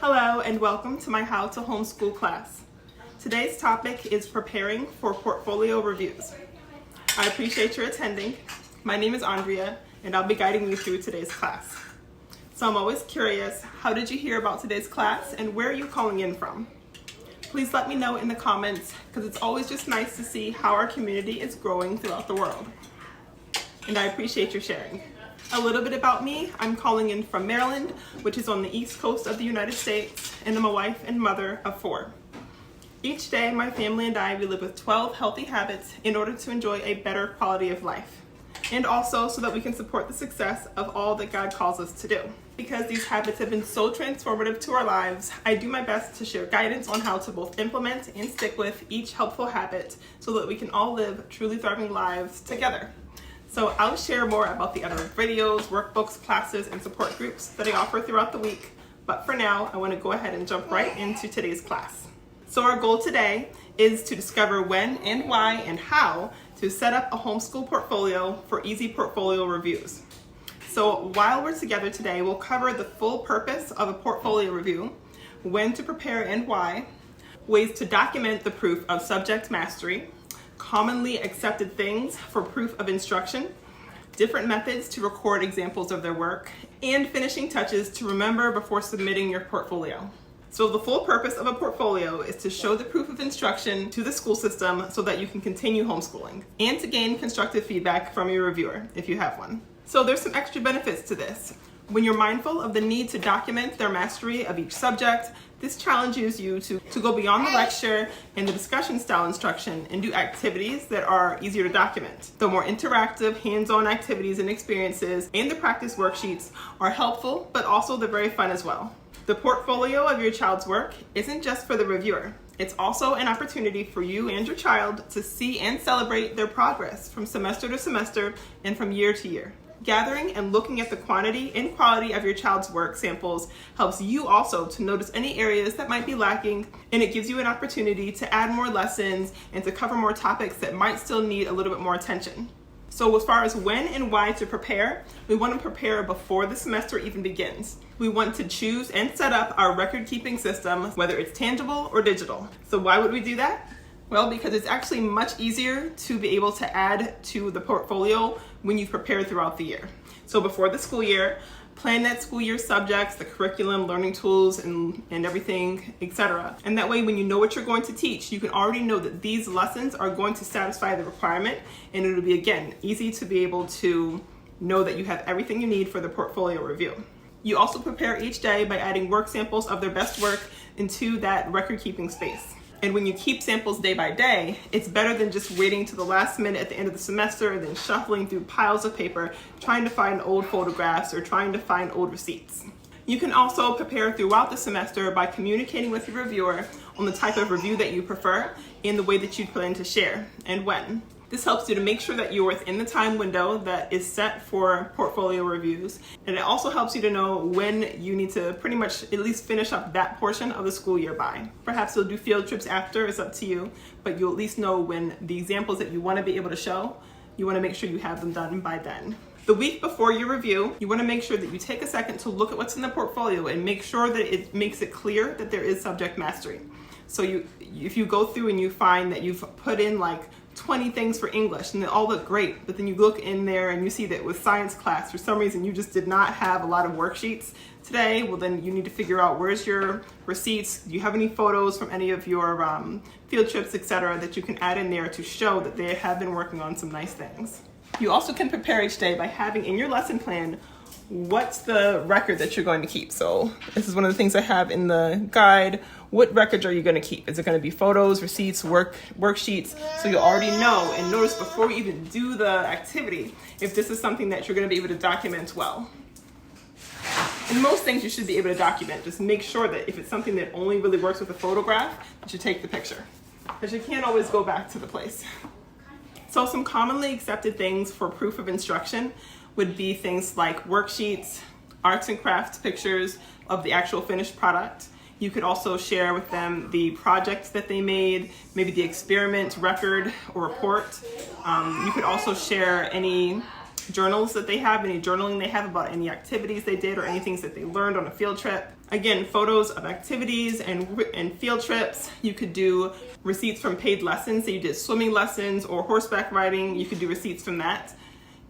Hello and welcome to my How to Homeschool class. Today's topic is preparing for portfolio reviews. I appreciate your attending. My name is Andrea and I'll be guiding you through today's class. So I'm always curious, how did you hear about today's class and where are you calling in from? Please let me know in the comments because it's always just nice to see how our community is growing throughout the world. And I appreciate your sharing. A little bit about me, I'm calling in from Maryland, which is on the east coast of the United States, and I'm a wife and mother of 4. Each day, my family and I, we live with 12 healthy habits in order to enjoy a better quality of life, and also so that we can support the success of all that God calls us to do. Because these habits have been so transformative to our lives, I do my best to share guidance on how to both implement and stick with each helpful habit so that we can all live truly thriving lives together. So I'll share more about the other videos, workbooks, classes, and support groups that I offer throughout the week. But for now, I want to go ahead and jump right into today's class. So our goal today is to discover when and why and how to set up a homeschool portfolio for easy portfolio reviews. So while we're together today, we'll cover the full purpose of a portfolio review, when to prepare and why, ways to document the proof of subject mastery, commonly accepted things for proof of instruction, different methods to record examples of their work, and finishing touches to remember before submitting your portfolio. So the full purpose of a portfolio is to show the proof of instruction to the school system so that you can continue homeschooling and to gain constructive feedback from your reviewer if you have one. So there's some extra benefits to this. When you're mindful of the need to document their mastery of each subject, this challenges you to go beyond the lecture and the discussion style instruction and do activities that are easier to document. The more interactive, hands-on activities and experiences and the practice worksheets are helpful, but also they're very fun as well. The portfolio of your child's work isn't just for the reviewer. It's also an opportunity for you and your child to see and celebrate their progress from semester to semester and from year to year. Gathering and looking at the quantity and quality of your child's work samples helps you also to notice any areas that might be lacking, and it gives you an opportunity to add more lessons and to cover more topics that might still need a little bit more attention. So as far as when and why to prepare, we want to prepare before the semester even begins. We want to choose and set up our record-keeping system, whether it's tangible or digital. So why would we do that? Well, because it's actually much easier to be able to add to the portfolio when you've prepared throughout the year. So before the school year, plan that school year subjects, the curriculum, learning tools, and everything, etc. And that way, when you know what you're going to teach, you can already know that these lessons are going to satisfy the requirement, and it'll be, again, easy to be able to know that you have everything you need for the portfolio review. You also prepare each day by adding work samples of their best work into that record-keeping space. And when you keep samples day by day, it's better than just waiting to the last minute at the end of the semester and then shuffling through piles of paper, trying to find old photographs or trying to find old receipts. You can also prepare throughout the semester by communicating with your reviewer on the type of review that you prefer and the way that you plan to share and when. This helps you to make sure that you're within the time window that is set for portfolio reviews. And it also helps you to know when you need to pretty much at least finish up that portion of the school year by. Perhaps you'll do field trips after, it's up to you, but you'll at least know when the examples that you want to be able to show, you want to make sure you have them done by then. The week before your review, you want to make sure that you take a second to look at what's in the portfolio and make sure that it makes it clear that there is subject mastery. So if you go through and you find that you've put in like 20 things for English and they all look great, but then you look in there and you see that with science class, for some reason you just did not have a lot of worksheets today, well then you need to figure out where's your receipts, do you have any photos from any of your field trips, etc. that you can add in there to show that they have been working on some nice things. You also can prepare each day by having in your lesson plan what's the record that you're going to keep. So this is one of the things I have in the guide. What records are you going to keep? Is it going to be photos, receipts, worksheets? So you'll already know and notice before you even do the activity if this is something that you're going to be able to document well. And most things you should be able to document. Just make sure that if it's something that only really works with a photograph, that you take the picture, because you can't always go back to the place. So some commonly accepted things for proof of instruction would be things like worksheets, arts and crafts pictures of the actual finished product. You could also share with them the projects that they made, maybe the experiment record or report. You could also share any journals that they have, any journaling they have about any activities they did or any things that they learned on a field trip. Again, photos of activities and field trips. You could do receipts from paid lessons. So you did swimming lessons or horseback riding. You could do receipts from that,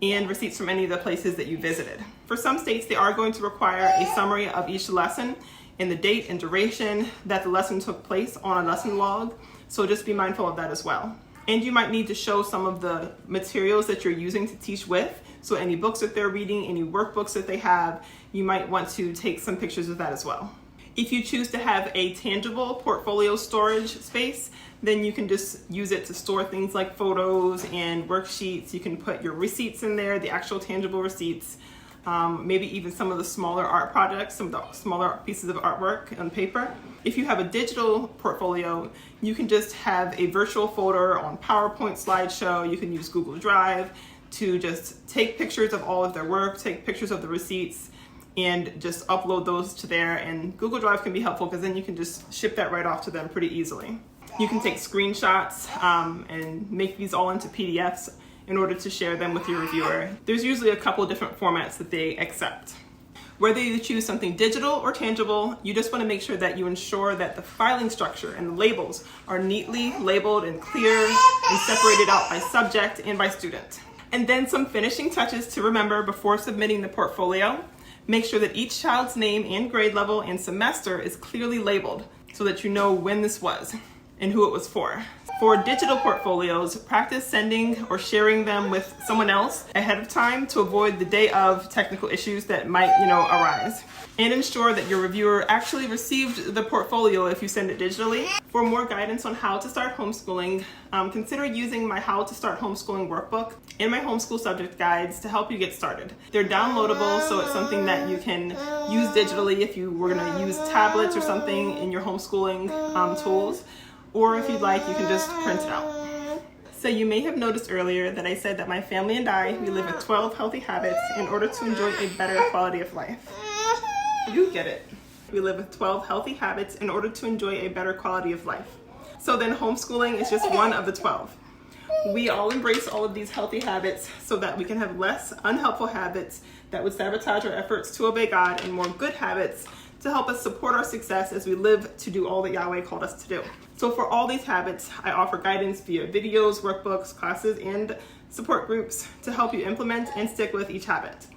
and receipts from any of the places that you visited. For some states, they are going to require a summary of each lesson and the date and duration that the lesson took place on a lesson log. So just be mindful of that as well. And you might need to show some of the materials that you're using to teach with. So any books that they're reading, any workbooks that they have, you might want to take some pictures of that as well. If you choose to have a tangible portfolio storage space, then you can just use it to store things like photos and worksheets. You can put your receipts in there, the actual tangible receipts, maybe even some of the smaller art projects, some of the smaller pieces of artwork on paper. If you have a digital portfolio, you can just have a virtual folder on PowerPoint slideshow. You can use Google Drive to just take pictures of all of their work, take pictures of the receipts, and just upload those to there. And Google Drive can be helpful because then you can just ship that right off to them pretty easily. You can take screenshots and make these all into PDFs in order to share them with your reviewer. There's usually a couple of different formats that they accept. Whether you choose something digital or tangible, you just want to make sure that you ensure that the filing structure and the labels are neatly labeled and clear and separated out by subject and by student. And then some finishing touches to remember before submitting the portfolio. Make sure that each child's name and grade level and semester is clearly labeled so that you know when this was and who it was for. For digital portfolios, practice sending or sharing them with someone else ahead of time to avoid the day of technical issues that might, arise. And ensure that your reviewer actually received the portfolio if you send it digitally. For more guidance on how to start homeschooling, consider using my How to Start Homeschooling workbook and my homeschool subject guides to help you get started. They're downloadable, so it's something that you can use digitally if you were going to use tablets or something in your homeschooling tools. Or if you'd like, you can just print it out. So you may have noticed earlier that I said that my family and I, we live with 12 healthy habits in order to enjoy a better quality of life. You get it. We live with 12 healthy habits in order to enjoy a better quality of life. So then homeschooling is just one of the 12. We all embrace all of these healthy habits so that we can have less unhelpful habits that would sabotage our efforts to obey God, and more good habits to help us support our success as we live to do all that Yahweh called us to do. So for all these habits, I offer guidance via videos, workbooks, classes, and support groups to help you implement and stick with each habit.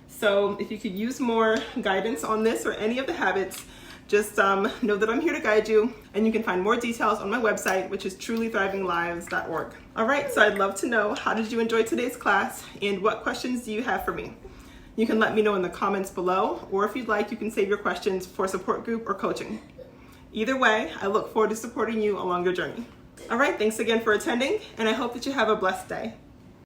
So if you could use more guidance on this or any of the habits, just know that I'm here to guide you, and you can find more details on my website, which is trulythrivinglives.org. All right, so I'd love to know, how did you enjoy today's class, and what questions do you have for me? You can let me know in the comments below, or if you'd like, you can save your questions for support group or coaching. Either way, I look forward to supporting you along your journey. All right, thanks again for attending, and I hope that you have a blessed day.